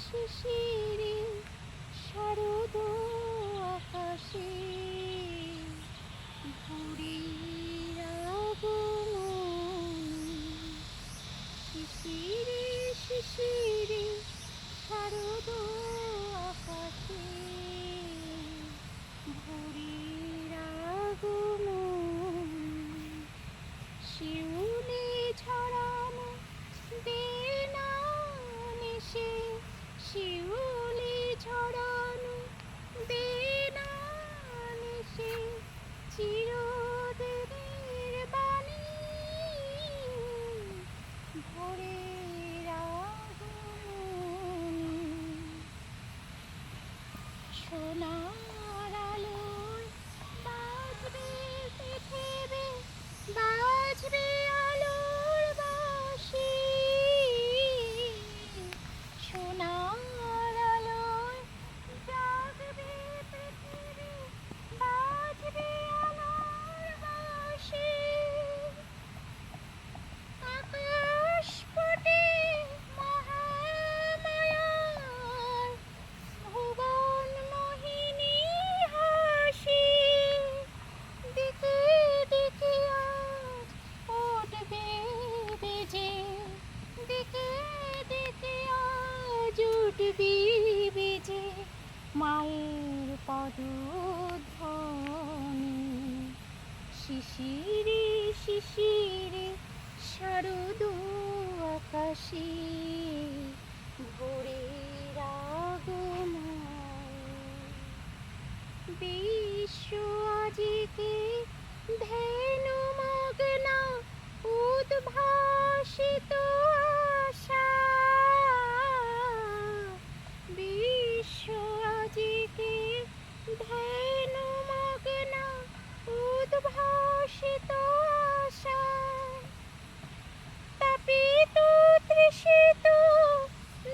শিশিরে শারদ আকাশে ভোরের আগমনী। শিশিরে শিশিরে শারদ আকাশে ভোরের আগমনী। শিউলি ঝরানো দেনা নিশে, শিউলি ঝরানো দেনা নিশে চিরদিনের বাণী ভোরের আগমনী। সোনার আলোয় বাজবে পৃথিবী, বাজবে আলোর বাঁশি। সোনার আলোয় জাগবে পৃথিবী, বাজবে আলোর বাঁশি। আকাশ পটে মহামায়ার ভুবন মোহিনী হাসি। দিকে দিকে আজ উঠবে বেজে, দিকে দিকে আজ উঠবে বেজে মায়ের পদধ্বনি। শিশিরে শিশিরে শারদ আকাশে ভোরের আগমনী। বিশ্ব আজিকে ধ্যানমগ্ন উদ্ভাসিত আশা। বিশ্ব আজিকে ধ্যানমগ্ন উদ্ভাসিত আশা। তাপিত তৃষিত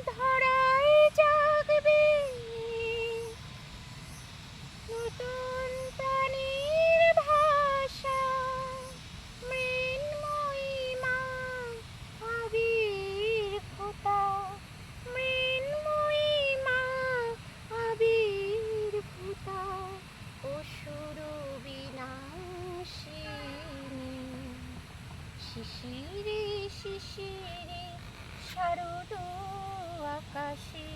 ধরায় জাগবে নতুন প্রাণীর ভাষা। মৃন্ময়ী মা আবির্ভূতা, মৃন্ময়ী মা আবির্ভূতা অসুর বিনাশিনী। শিশিরে শিশিরে শারদ আকাশে